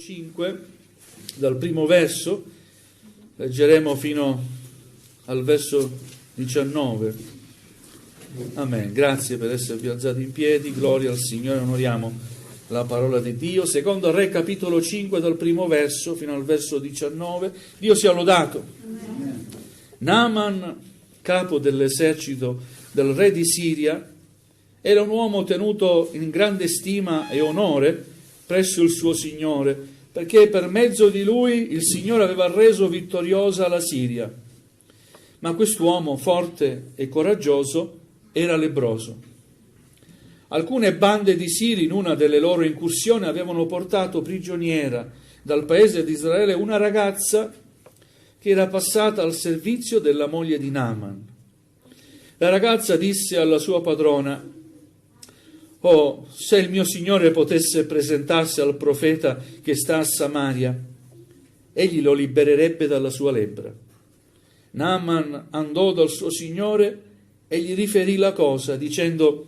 5, dal primo verso, leggeremo fino al verso 19. Amen. Grazie per esservi alzati in piedi, gloria al Signore, onoriamo la parola di Dio. Secondo Re capitolo 5, dal primo verso fino al verso 19. Dio sia lodato. Amen. Naaman, capo dell'esercito del re di Siria, era un uomo tenuto in grande stima e onore presso il suo Signore, perché per mezzo di lui il Signore aveva reso vittoriosa la Siria. Ma quest'uomo, forte e coraggioso, era lebbroso. Alcune bande di Siri, in una delle loro incursioni, avevano portato prigioniera dal paese di Israele una ragazza che era passata al servizio della moglie di Naaman. La ragazza disse alla sua padrona: «Oh, se il mio Signore potesse presentarsi al profeta che sta a Samaria, egli lo libererebbe dalla sua lebbra». Naaman andò dal suo Signore e gli riferì la cosa, dicendo: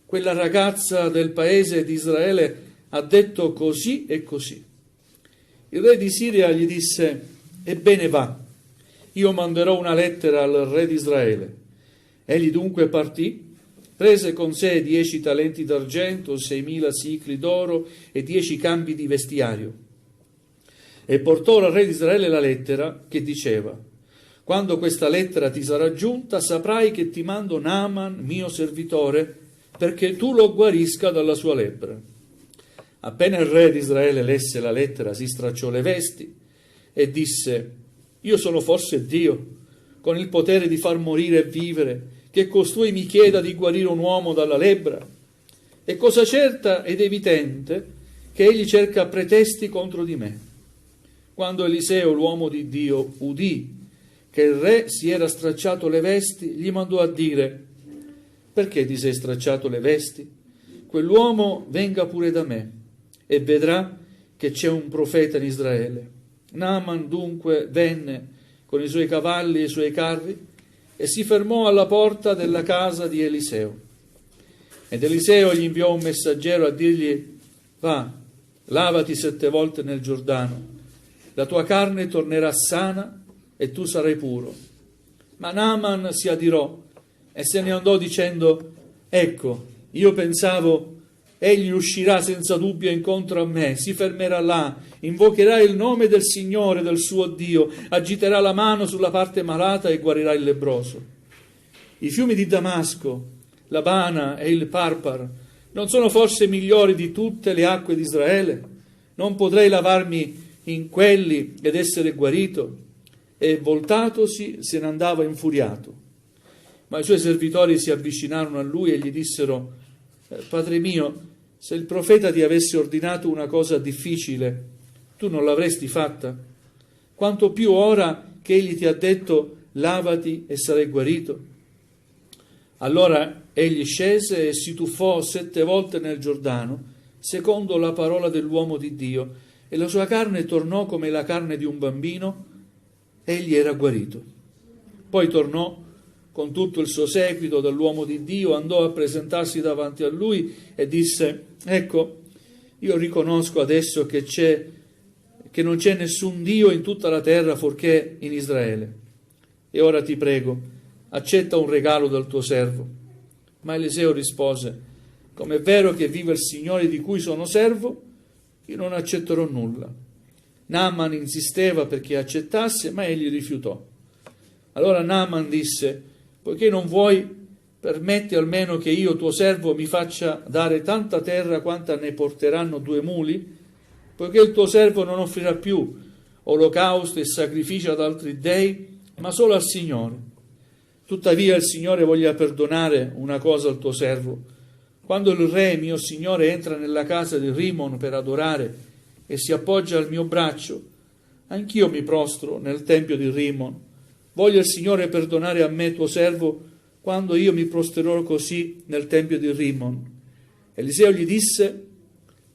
«Quella ragazza del paese di Israele ha detto così e così». Il re di Siria gli disse: «Ebbene va, io manderò una lettera al re di Israele». Egli dunque partì, prese con sé 10 talenti d'argento, 6.000 sicli d'oro e 10 cambi di vestiario, e portò al re di Israele la lettera che diceva: «Quando questa lettera ti sarà giunta, saprai che ti mando Naaman, mio servitore, perché tu lo guarisca dalla sua lebbra». Appena il re di Israele lesse la lettera, si stracciò le vesti e disse: «Io sono forse Dio, con il potere di far morire e vivere, che costui mi chieda di guarire un uomo dalla lebbra? È cosa certa ed evidente che egli cerca pretesti contro di me». Quando Eliseo, l'uomo di Dio, udì che il re si era stracciato le vesti, gli mandò a dire: «Perché ti sei stracciato le vesti? Quell'uomo venga pure da me e vedrà che c'è un profeta in Israele». Naaman dunque venne con i suoi cavalli e i suoi carri e si fermò alla porta della casa di Eliseo. Ed Eliseo gli inviò un messaggero a dirgli: «Va, lavati 7 volte nel Giordano, la tua carne tornerà sana e tu sarai puro». Ma Naaman si adirò e se ne andò dicendo: «Ecco, io pensavo, egli uscirà senza dubbio incontro a me, si fermerà là, invocherà il nome del Signore, del suo Dio, agiterà la mano sulla parte malata e guarirà il lebbroso. I fiumi di Damasco, l'Abana e il Parpar non sono forse migliori di tutte le acque di Israele? Non potrei lavarmi in quelli ed essere guarito?» E voltatosi se ne andava infuriato. Ma i suoi servitori si avvicinarono a lui e gli dissero: «Padre mio, se il profeta ti avesse ordinato una cosa difficile, tu non l'avresti fatta? Quanto più ora che egli ti ha detto: lavati e sarai guarito». Allora egli scese e si tuffò 7 volte nel Giordano, secondo la parola dell'uomo di Dio, e la sua carne tornò come la carne di un bambino, egli era guarito. Poi tornò con tutto il suo seguito dall'uomo di Dio, andò a presentarsi davanti a lui e disse: «Ecco, io riconosco adesso che non c'è nessun Dio in tutta la terra fuorché in Israele. E ora ti prego, accetta un regalo dal tuo servo». Ma Eliseo rispose: «Come è vero che vive il Signore di cui sono servo, io non accetterò nulla». Naaman insisteva perché accettasse, ma egli rifiutò. Allora Naaman disse: «Poiché non vuoi, permetti almeno che io, tuo servo, mi faccia dare tanta terra quanta ne porteranno 2 muli, poiché il tuo servo non offrirà più olocausti e sacrifici ad altri dei, ma solo al Signore. Tuttavia il Signore voglia perdonare una cosa al tuo servo. Quando il re, mio Signore, entra nella casa di Rimon per adorare e si appoggia al mio braccio, anch'io mi prostro nel tempio di Rimon. Voglia il Signore perdonare a me, tuo servo, quando io mi prosterò così nel tempio di Rimon». Eliseo gli disse: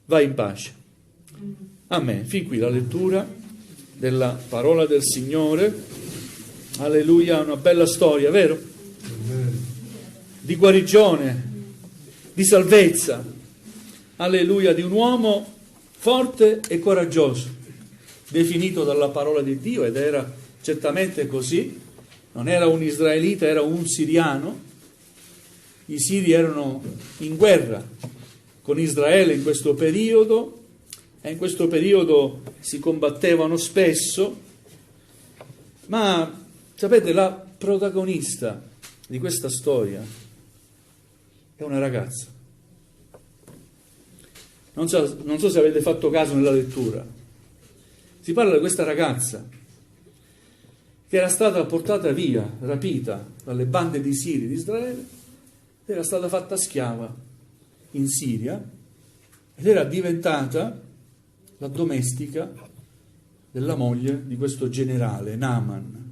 «Vai in pace». Amen. Fin qui la lettura della parola del Signore. Alleluia, una bella storia, vero? Di guarigione, di salvezza. Alleluia, di un uomo forte e coraggioso, definito dalla parola di Dio, ed era certamente così. Non era un israelita, era un siriano. I siri erano in guerra con Israele in questo periodo, e in questo periodo si combattevano spesso, ma sapete, la protagonista di questa storia è una ragazza. Non so se avete fatto caso nella lettura. Si parla di questa ragazza che era stata portata via, rapita dalle bande di Siri di Israele, era stata fatta schiava in Siria ed era diventata la domestica della moglie di questo generale, Naaman.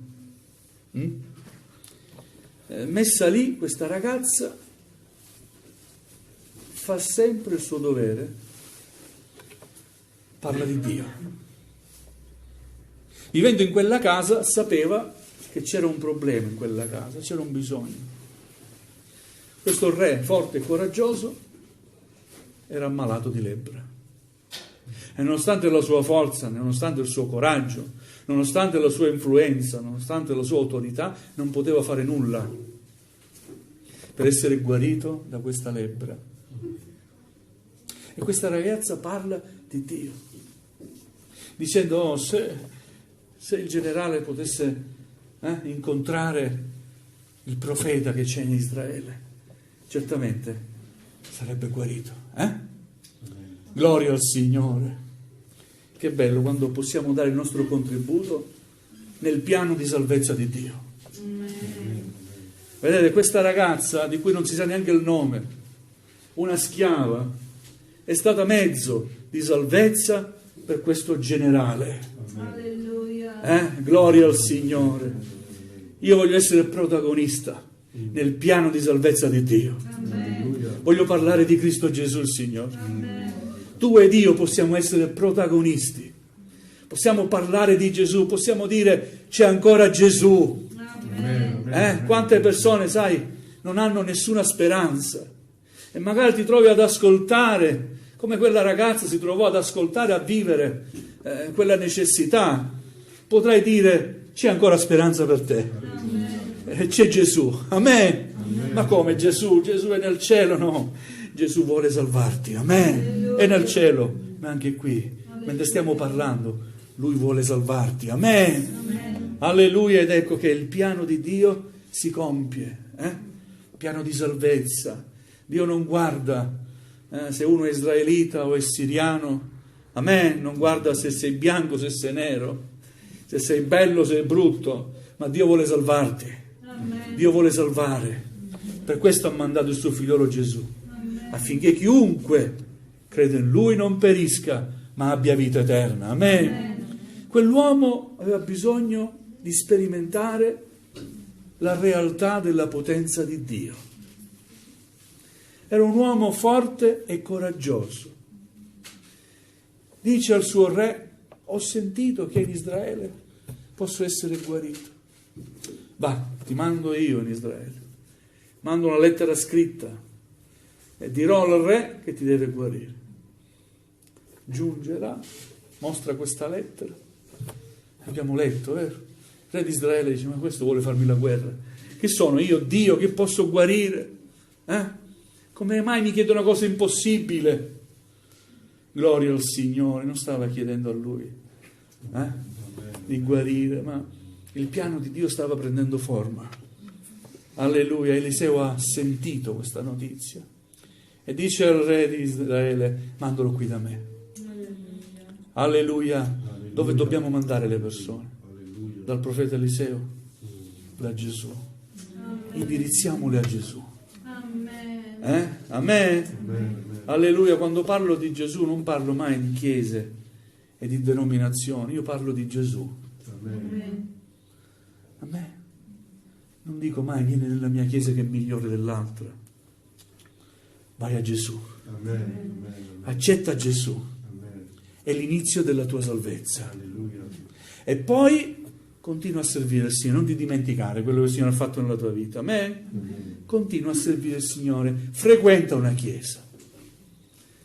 Messa lì, questa ragazza fa sempre il suo dovere, parla di Dio. Vivendo in quella casa sapeva che c'era un problema in quella casa, c'era un bisogno. Questo re forte e coraggioso era ammalato di lebbra. E nonostante la sua forza, nonostante il suo coraggio, nonostante la sua influenza, nonostante la sua autorità, non poteva fare nulla per essere guarito da questa lebbra. E questa ragazza parla di Dio, dicendo: oh, se il generale potesse incontrare il profeta che c'è in Israele, certamente sarebbe guarito. Gloria al Signore. Che bello quando possiamo dare il nostro contributo nel piano di salvezza di Dio. Vedete, questa ragazza, di cui non si sa neanche il nome, una schiava, è stata mezzo di salvezza per questo generale. Gloria al Signore. Io voglio essere protagonista nel piano di salvezza di Dio. Voglio parlare di Cristo Gesù il Signore. Tu ed io possiamo essere protagonisti, possiamo parlare di Gesù, possiamo dire: c'è ancora Gesù. Quante persone, sai, non hanno nessuna speranza, e magari ti trovi ad ascoltare, come quella ragazza si trovò ad ascoltare, a vivere quella necessità. Potrai dire: c'è ancora speranza per te, c'è Gesù. Amen. Ma come Gesù? Gesù è nel cielo? No, Gesù vuole salvarti. Amen. È nel cielo, ma anche qui, mentre stiamo parlando, Lui vuole salvarti. Amen. Alleluia. Ed ecco che il piano di Dio si compie, piano di salvezza. Dio non guarda se uno è israelita o è siriano. Amen. Non guarda se sei bianco, se sei nero, se sei bello, se sei brutto, ma Dio vuole salvarti. Amen. Dio vuole salvare. Per questo ha mandato il suo figliolo Gesù, affinché chiunque crede in Lui non perisca, ma abbia vita eterna. Amen. Quell'uomo aveva bisogno di sperimentare la realtà della potenza di Dio. Era un uomo forte e coraggioso. Dice al suo re: ho sentito che in Israele posso essere guarito. Va, ti mando io in Israele. Mando una lettera scritta e dirò al re che ti deve guarire. Giungerà, mostra questa lettera. Abbiamo letto, vero? Il re di Israele dice: ma questo vuole farmi la guerra. Che sono io, Dio, che posso guarire? Come mai mi chiede una cosa impossibile? Gloria al Signore. Non stava chiedendo a lui di guarire, ma il piano di Dio stava prendendo forma. Alleluia. Eliseo ha sentito questa notizia e dice al re di Israele: mandalo qui da me. Alleluia. Alleluia. Dove dobbiamo mandare le persone? Alleluia. Dal profeta Eliseo? Da Gesù. Indirizziamole a Gesù. Amen. Amen. Alleluia. Quando parlo di Gesù non parlo mai di chiese e di denominazioni, io parlo di Gesù. Amen. Amen. Non dico mai: vieni nella mia chiesa che è migliore dell'altra. Vai a Gesù. Amen. Accetta Gesù. Amen. È l'inizio della tua salvezza. Alleluia. E poi continua a servire il Signore. Non ti dimenticare quello che il Signore ha fatto nella tua vita. Amen. Amen. Continua a servire il Signore. Frequenta una chiesa.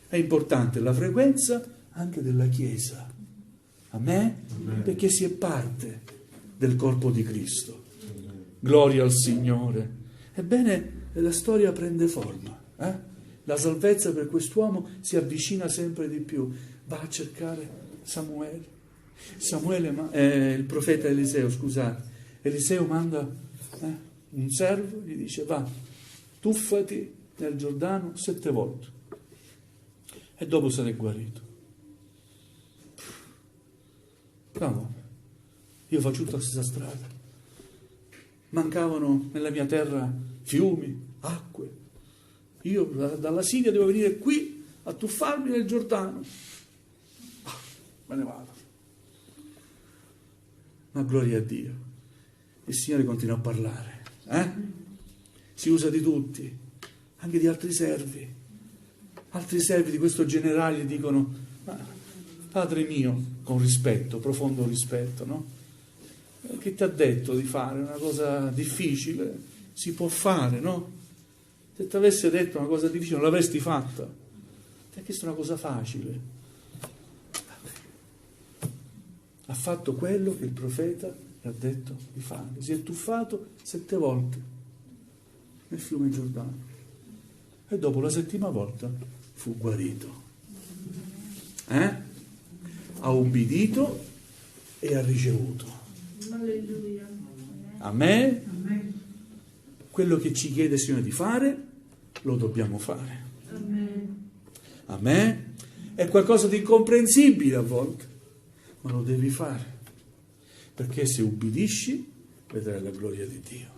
È importante la frequenza anche della Chiesa. Amen? Perché si è parte del corpo di Cristo. Gloria al Signore. Ebbene, la storia prende forma. La salvezza per quest'uomo si avvicina sempre di più. Va a cercare Samuele. Il profeta Eliseo, scusate. Eliseo manda un servo, gli dice: va, tuffati nel Giordano 7 volte e dopo sarai guarito. No, io faccio tutta questa strada. Mancavano nella mia terra fiumi, acque. Io dalla Siria devo venire qui a tuffarmi nel Giordano. Me ne vado. Ma gloria a Dio. Il Signore continua a parlare. Si usa di tutti, anche di altri servi. Altri servi di questo generale gli dicono: ma, Padre mio, con rispetto, profondo rispetto, no? Che ti ha detto di fare una cosa difficile? Si può fare, no? Se ti avesse detto una cosa difficile non l'avresti fatta. Ti ha chiesto una cosa facile. Ha fatto quello che il profeta gli ha detto di fare. Si è tuffato 7 volte nel fiume Giordano e dopo la 7ª volta fu guarito. Ha ubbidito e ha ricevuto. Alleluia. Amen. Quello che ci chiede il Signore di fare lo dobbiamo fare. Amen. È qualcosa di incomprensibile a volte, ma lo devi fare, perché se ubbidisci vedrai la gloria di Dio.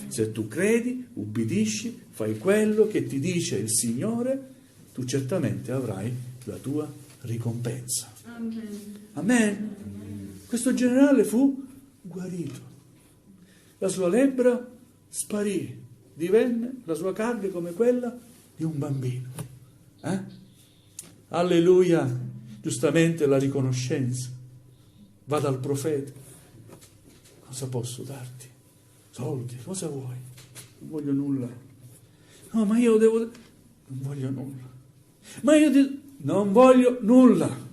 Se tu credi, ubbidisci, fai quello che ti dice il Signore, tu certamente avrai la tua ricompensa. Amen. Questo generale fu guarito, la sua lebbra sparì, divenne la sua carne come quella di un bambino. Alleluia. Giustamente la riconoscenza va dal profeta: cosa posso darti? Soldi, cosa vuoi? Non voglio nulla. No, ma io devo... non voglio nulla. Ma io non voglio nulla.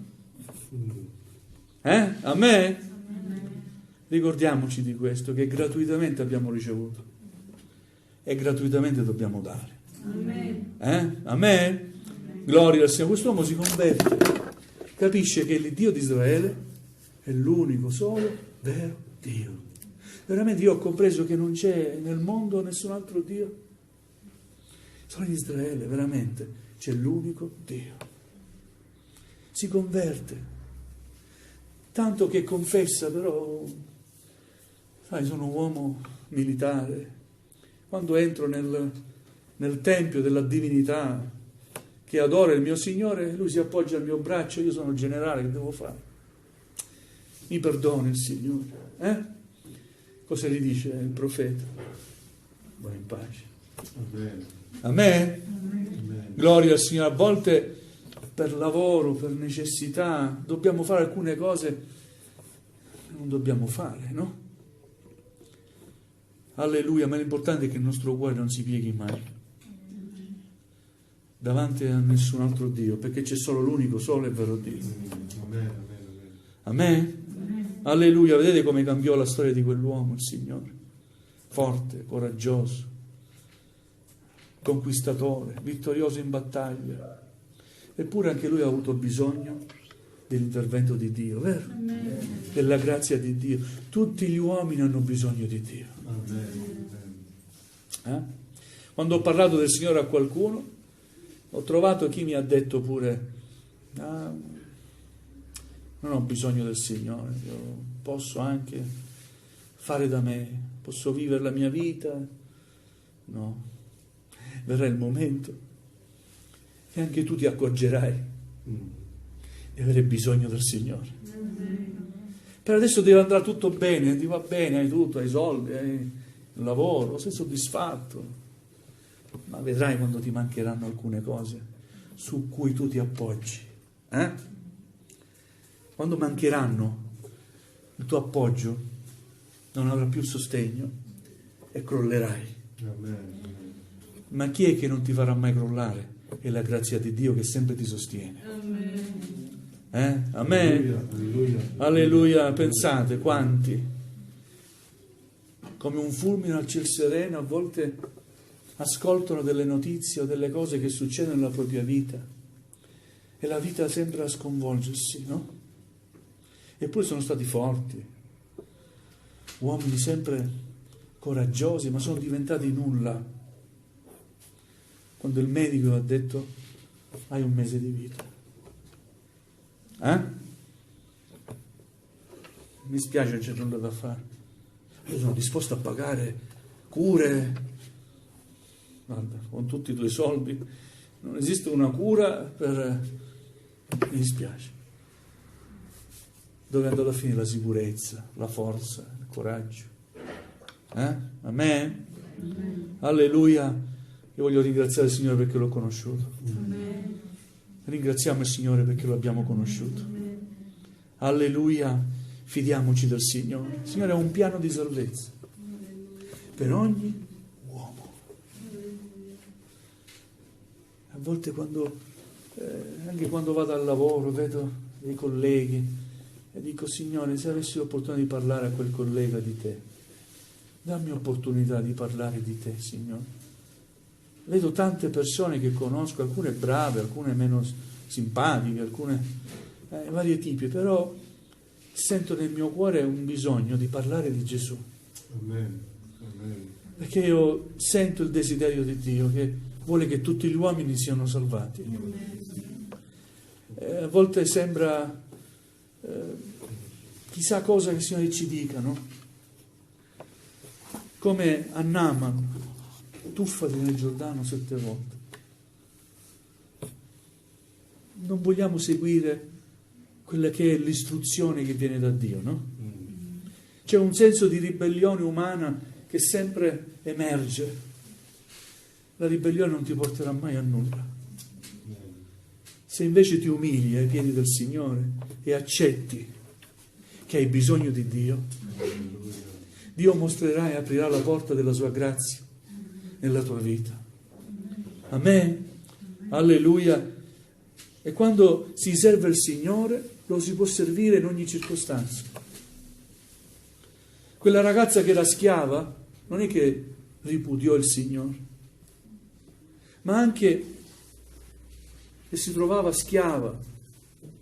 A me? Ricordiamoci di questo, che gratuitamente abbiamo ricevuto e gratuitamente dobbiamo dare. Amen. Gloria al Signore. Quest'uomo si converte, capisce che il Dio di Israele è l'unico solo vero Dio. Veramente io ho compreso che non c'è nel mondo nessun altro Dio, solo in Israele veramente c'è l'unico Dio. Si converte, tanto che confessa, però sai, sono un uomo militare, quando entro nel tempio della divinità che adora il mio Signore, lui si appoggia al mio braccio, io sono il generale, che devo fare? Mi perdoni il Signore, Cosa gli dice il profeta? Va in pace. Amen. Gloria al Signore. A volte per lavoro, per necessità, dobbiamo fare alcune cose che non dobbiamo fare, no? Alleluia, ma l'importante è che il nostro cuore non si pieghi mai davanti a nessun altro Dio, perché c'è solo l'unico, solo e vero Dio. Amen. Alleluia, vedete come cambiò la storia di quell'uomo il Signore? Forte, coraggioso, conquistatore, vittorioso in battaglia. Eppure anche lui ha avuto bisogno dell'intervento di Dio, vero? Della grazia di Dio. Tutti gli uomini hanno bisogno di Dio. Quando ho parlato del Signore a qualcuno, ho trovato chi mi ha detto pure: non ho bisogno del Signore, io posso anche fare da me, posso vivere la mia vita. No, verrà il momento che anche tu ti accorgerai di avere bisogno del Signore. Per adesso deve andare tutto bene, ti va bene, hai tutto, hai soldi, hai il lavoro, sei soddisfatto, ma vedrai quando ti mancheranno alcune cose su cui tu ti appoggi. Quando mancheranno il tuo appoggio, non avrai più sostegno e crollerai. Ma chi è che non ti farà mai crollare? È la grazia di Dio che sempre ti sostiene. Amen. Alleluia. Alleluia. Pensate quanti, come un fulmine al ciel sereno, a volte ascoltano delle notizie o delle cose che succedono nella propria vita e la vita sembra sconvolgersi, no? Eppure sono stati forti, uomini sempre coraggiosi, ma sono diventati nulla quando il medico ha detto: hai 1 mese di vita. Mi spiace, non c'è nulla da fare. Io sono disposto a pagare cure, guarda, con tutti i tuoi soldi. Non esiste una cura per... Mi dispiace. Dove è andata a finire la sicurezza, la forza, il coraggio? Amen? Alleluia. Io voglio ringraziare il Signore perché l'ho conosciuto. Amen. Ringraziamo il Signore perché lo abbiamo conosciuto. Alleluia. Fidiamoci del Signore. Il Signore ha un piano di salvezza per ogni uomo. A volte anche quando vado al lavoro vedo dei colleghi e dico: Signore, se avessi l'opportunità di parlare a quel collega di te, dammi opportunità di parlare di te, Signore. Vedo tante persone che conosco, alcune brave, alcune meno simpatiche, alcune vari tipi, però sento nel mio cuore un bisogno di parlare di Gesù. Amen. Amen. Perché io sento il desiderio di Dio che vuole che tutti gli uomini siano salvati. A volte sembra chissà cosa che il Signore ci dica, no? Come a Naaman: tuffati nel Giordano 7 volte. Non vogliamo seguire quella che è l'istruzione che viene da Dio, no? C'è un senso di ribellione umana che sempre emerge. La ribellione non ti porterà mai a nulla. Se invece ti umili ai piedi del Signore e accetti che hai bisogno di Dio, Dio mostrerà e aprirà la porta della sua grazia nella tua vita. Amen. Alleluia. E quando si serve il Signore lo si può servire in ogni circostanza. Quella ragazza che era schiava non è che ripudiò il Signore, ma anche che si trovava schiava,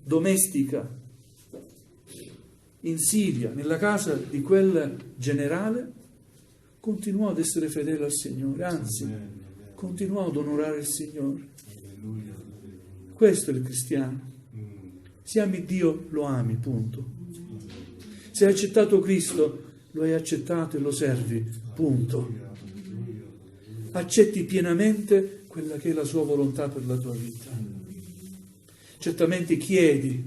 domestica, in Siria, nella casa di quel generale, continuò ad essere fedele al Signore, anzi, continuò ad onorare il Signore. Questo è il cristiano. Se ami Dio, lo ami, punto. Se hai accettato Cristo, lo hai accettato e lo servi, punto. Accetti pienamente quella che è la sua volontà per la tua vita. Certamente chiedi,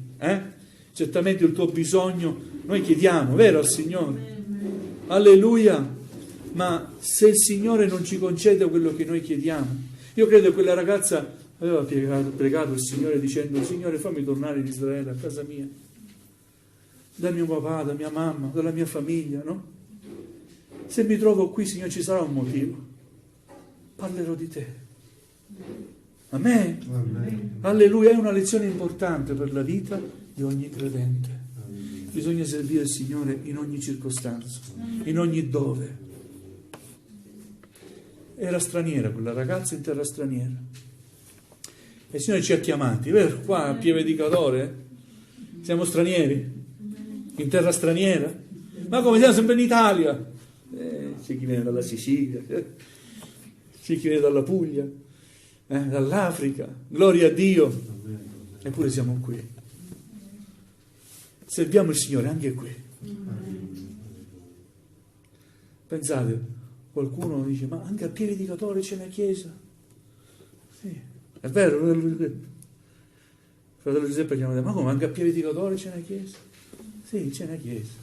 certamente il tuo bisogno, noi chiediamo, vero, al Signore? Alleluia! Ma se il Signore non ci concede quello che noi chiediamo, io credo che quella ragazza aveva pregato il Signore dicendo: Signore, fammi tornare in Israele, a casa mia, da mio papà, da mia mamma, dalla mia famiglia, no? Se mi trovo qui, Signore, ci sarà un motivo. Parlerò di te. Amen. Amen. Alleluia. È una lezione importante per la vita di ogni credente. Bisogna servire il Signore in ogni circostanza, in ogni dove. Era straniera quella ragazza, in terra straniera. E il Signore ci ha chiamati, vero? Qua a Pieve di Cadore siamo stranieri, in terra straniera. Ma come siamo sempre in Italia? C'è chi viene dalla Sicilia, c'è chi viene dalla Puglia, dall'Africa. Gloria a Dio. Eppure siamo qui. Serviamo il Signore anche qui. Pensate, qualcuno dice: ma anche a Pieve di Cadore c'è una chiesa? Sì. È vero, fratello Giuseppe chiama: ma come, anche a Pieve di Cadore c'è una chiesa? Sì, c'è una chiesa.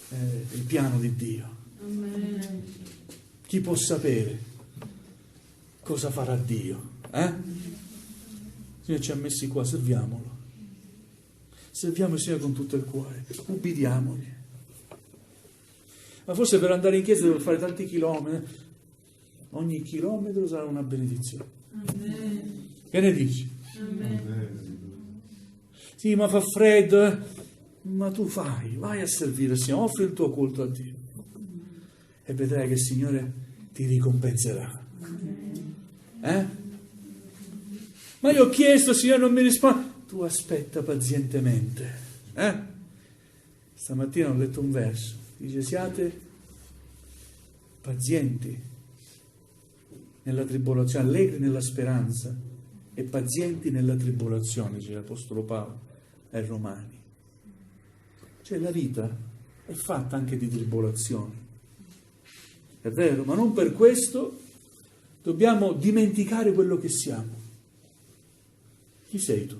È il piano di Dio. Amen. Chi può sapere cosa farà Dio? Il Signore ci ha messi qua, serviamolo. Serviamo il Signore con tutto il cuore, ubbidiamogli. Ma forse per andare in chiesa devo fare tanti chilometri. Ogni chilometro sarà una benedizione. Amen. Che ne dici? Amen. Sì, ma fa freddo, eh? Ma tu vai a servire il Signore, offri il tuo culto a Dio e vedrai che il Signore ti ricompenserà. Ma io ho chiesto, il Signore non mi risponde. Tu aspetta pazientemente. Stamattina ho letto un verso, dice: siate pazienti nella tribolazione, allegri nella speranza e pazienti nella tribolazione, dice l'Apostolo Paolo ai Romani. Cioè la vita è fatta anche di tribolazioni, è vero, ma non per questo dobbiamo dimenticare quello che siamo. Chi sei tu?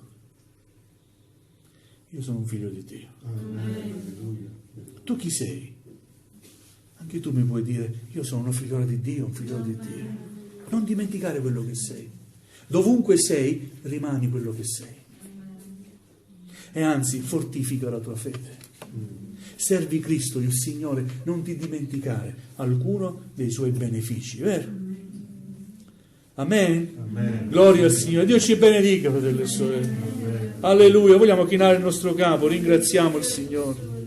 Io sono un figlio di Dio. Tu chi sei? Anche tu mi puoi dire: io sono una figliola di Dio, un figlio di Dio. Non dimenticare quello che sei. Dovunque sei, rimani quello che sei. E anzi, fortifica la tua fede. Servi Cristo, il Signore, non ti dimenticare alcuno dei suoi benefici, vero? Amen? Amen. Gloria al Signore. Dio ci benedica, fratelli e sorelle. Alleluia. Vogliamo chinare il nostro capo, ringraziamo il Signore.